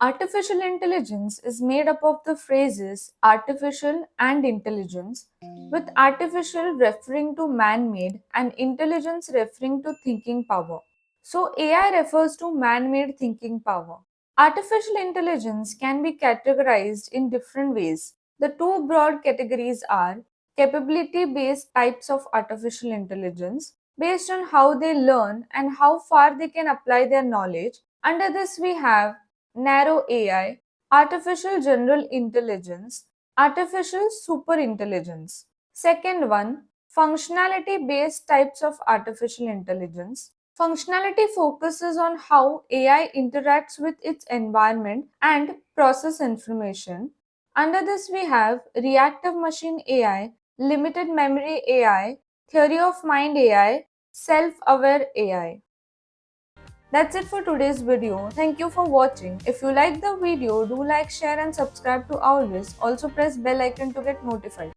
Artificial intelligence is made up of the phrases artificial and intelligence, with artificial referring to man made and intelligence referring to thinking power. So, AI refers to man made thinking power. Artificial intelligence can be categorized in different ways. The two broad categories are capability based types of artificial intelligence, based on how they learn and how far they can apply their knowledge. Under this, we have narrow AI, artificial general intelligence, artificial superintelligence. Second one, functionality based types of artificial intelligence. Functionality focuses on how AI interacts with its environment and process information. Under this, we have reactive machine AI, limited memory AI, theory of mind AI, self aware AI. That's it for today's video. Thank you for watching. If you like the video, do like, share and subscribe to our list. Also press bell icon to get notified.